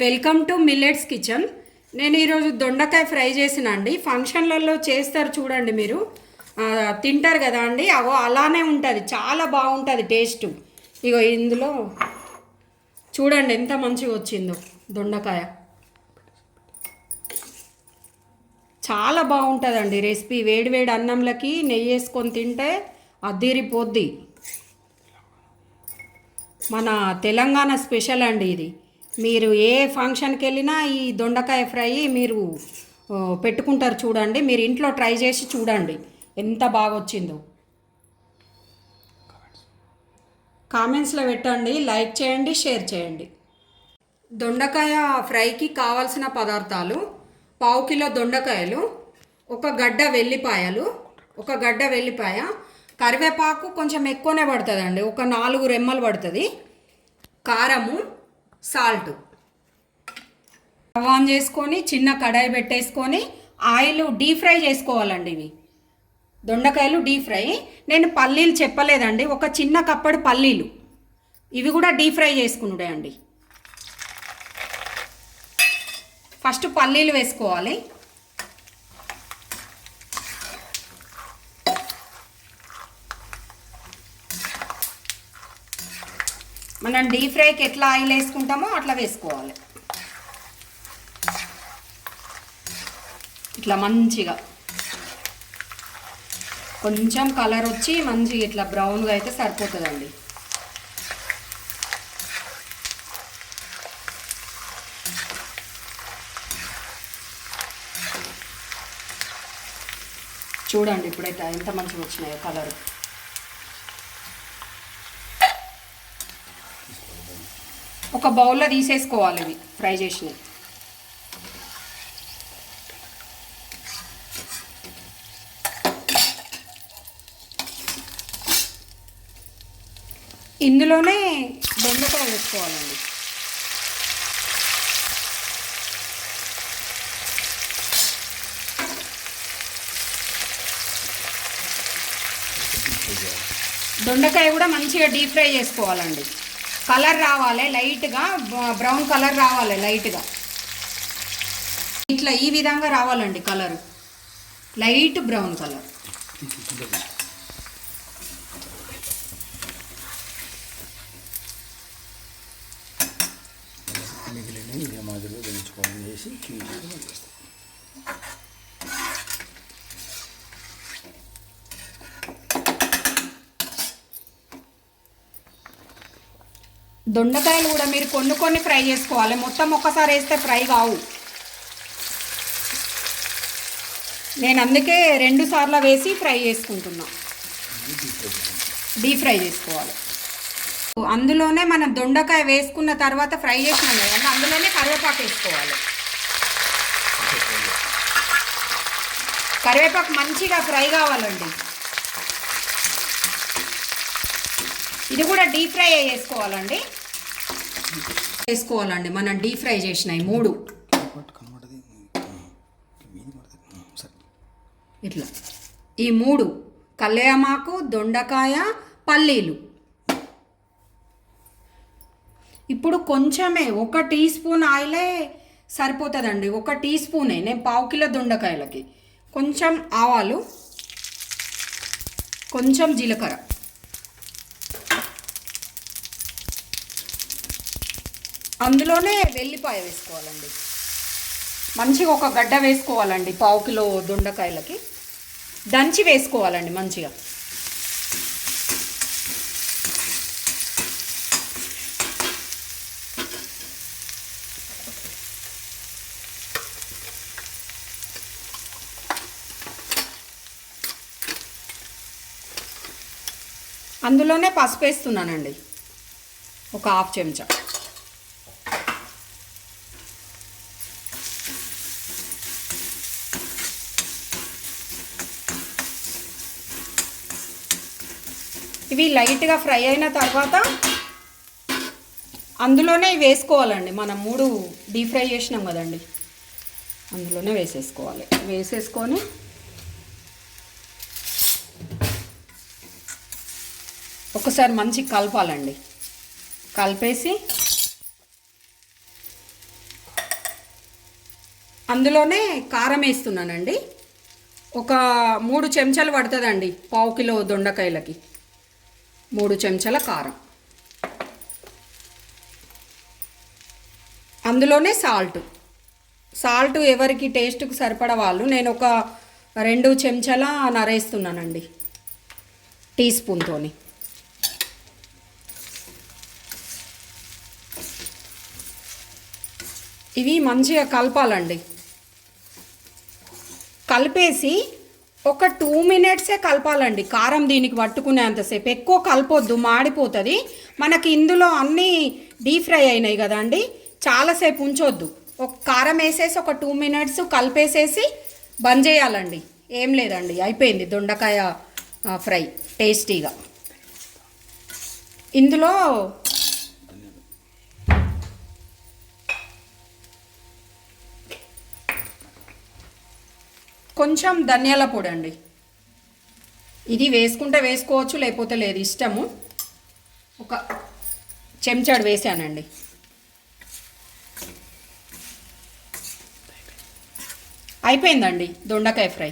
Welcome to millets kitchen. నేను ఈరోజు దొండకాయ ఫ్రై చేసిన అండి. ఫంక్షన్లలో చేస్తారు చూడండి, మీరు తింటారు కదా అండి. అవో అలానే ఉంటుంది, చాలా బాగుంటుంది టేస్ట్. ఇగో ఇందులో చూడండి ఎంత మంచిగా వచ్చిందో దొండకాయ. చాలా బాగుంటుందండి రెసిపీ. వేడి వేడి అన్నంలకి నెయ్యి వేసుకొని తింటే అద్దిరిపోద్ది. మన తెలంగాణ స్పెషల్ అండి ఇది. మీరు ఏ ఫంక్షన్కి వెళ్ళినా ఈ దొండకాయ ఫ్రై మీరు పెట్టుకుంటారు చూడండి. మీరు ఇంట్లో ట్రై చేసి చూడండి ఎంత బాగా వచ్చిందో. కామెంట్స్లో పెట్టండి, లైక్ చేయండి, షేర్ చేయండి. దొండకాయ ఫ్రైకి కావాల్సిన పదార్థాలు: పావు కిలో దొండకాయలు, ఒక గడ్డ వెల్లిపాయలు, ఒక గడ్డ వెల్లిపాయ, కరివేపాకు కొంచెం ఎక్కువనే పడుతుందండి, ఒక 4 రెమ్మలు పడుతుంది, కారము, సాల్ట్. ఆన్ చేసుకొని చిన్న కడాయి పెట్టేసుకొని ఆయిల్ డీప్ ఫ్రై చేసుకోవాలండి. ఇవి దొండకాయలు డీప్ ఫ్రై. నేను పల్లీలు చెప్పలేదండి, ఒక చిన్న కప్పడు పల్లీలు, ఇవి కూడా డీప్ ఫ్రై చేసుకున్నాడే అండి. ఫస్ట్ పల్లీలు వేసుకోవాలి. మనం డీప్ ఫ్రైకి ఎట్లా ఆయిల్ వేసుకుంటామో అట్లా వేసుకోవాలి. ఇట్లా మంచిగా కొంచెం కలర్ వచ్చి మంచిగా ఇట్లా బ్రౌన్గా అయితే సరిపోతుందండి. చూడండి ఇప్పుడైతే ఎంత మంచిగా వచ్చినాయో కలర్. ఒక బౌల్లో తీసేసుకోవాలి ఇవి ఫ్రై చేసినవి. ఇందులోనే దొండకాయ వేసుకోవాలండి. దొండకాయ కూడా మంచిగా డీప్ ఫ్రై చేసుకోవాలండి. కలర్ రావాలి లైట్గా, బ్రౌన్ కలర్ రావాలి లైట్గా, ఇట్లా ఈ విధంగా రావాలండి కలర్, లైట్ బ్రౌన్ కలర్. దొండకాయలు కూడా మీరు కొన్ని ఫ్రై చేసుకోవాలి, మొత్తం ఒక్కసారి వేస్తే ఫ్రై కావు. నేను అందుకే 2 సార్లు వేసి ఫ్రై చేసుకుంటున్నా, డీప్ ఫ్రై చేసుకోవాలి. అందులోనే మనం దొండకాయ వేసుకున్న తర్వాత ఫ్రై చేసినాం కదండి, అందులోనే కరివేపాకు వేసుకోవాలి. కరివేపాకు మంచిగా ఫ్రై కావాలండి. ఇది కూడా డీప్ ఫ్రై వేసుకోవాలండి. మనం డీప్ ఫ్రై చేసినాయి 3 ఇట్లా, ఈ 3 కల్లేమాకు, దొండకాయ, పల్లీలు. ఇప్పుడు కొంచెమే 1 టీ స్పూన్ ఆయిలే సరిపోతుందండి, 1 టీ స్పూనే. నేను పావు కిలో దొండకాయలకి కొంచెం ఆవాలు, కొంచెం జీలకర్ర, అందులోనే వెల్లిపాయ వేసుకోవాలండి. మంచిగా ఒక గడ్డ వేసుకోవాలండి పావు కిలో దొండకాయలకి, దంచి వేసుకోవాలండి మంచిగా. అందులోనే పసుపు వేస్తున్నానండి, ఒక 1/2 చెంచా. ఇవి లైట్గా ఫ్రై అయిన తర్వాత అందులోనే వేసుకోవాలండి. మనం 3 డీప్ ఫ్రై చేసినాం కదండి, అందులోనే వేసేసుకోవాలి. వేసేసుకొని ఒకసారి మంచిగా కలపాలండి. కలిపేసి అందులోనే కారం వేస్తున్నానండి. ఒక 3 చెంచాలు పడుతుందండి, పావు కిలో దొండకాయలకి 3 చెంచాల కారం. అందులోనే సాల్ట్ ఎవరికి టేస్ట్కి సరిపడ వాళ్ళు, నేను ఒక 2 చెంచాల నరేస్తున్నానండి టీ స్పూన్తోని. ఇవి మంచిగా కలపాలండి. కలిపేసి ఒక 2 మినిట్సే కలపాలండి, కారం దీనికి పట్టుకునేంతసేపు. ఎక్కువ కలపొద్దు, మాడిపోతుంది మనకి. ఇందులో అన్నీ డీప్ ఫ్రై అయినాయి కదా అండి, చాలాసేపు ఉంచొద్దు. ఒక కారం వేసేసి ఒక 2 మినిట్స్ కలిపేసేసి బంద్ చేయాలండి. ఏం లేదండి, అయిపోయింది దొండకాయ ఫ్రై టేస్టీగా. ఇందులో కొంచెం ధనియాల పొడి అండి, ఇది వేసుకుంటే వేసుకోవచ్చు, లేకపోతే లేదు, ఇష్టము. ఒక చెంచాడు వేసానండి. అయిపోయిందండి దొండకాయ ఫ్రై.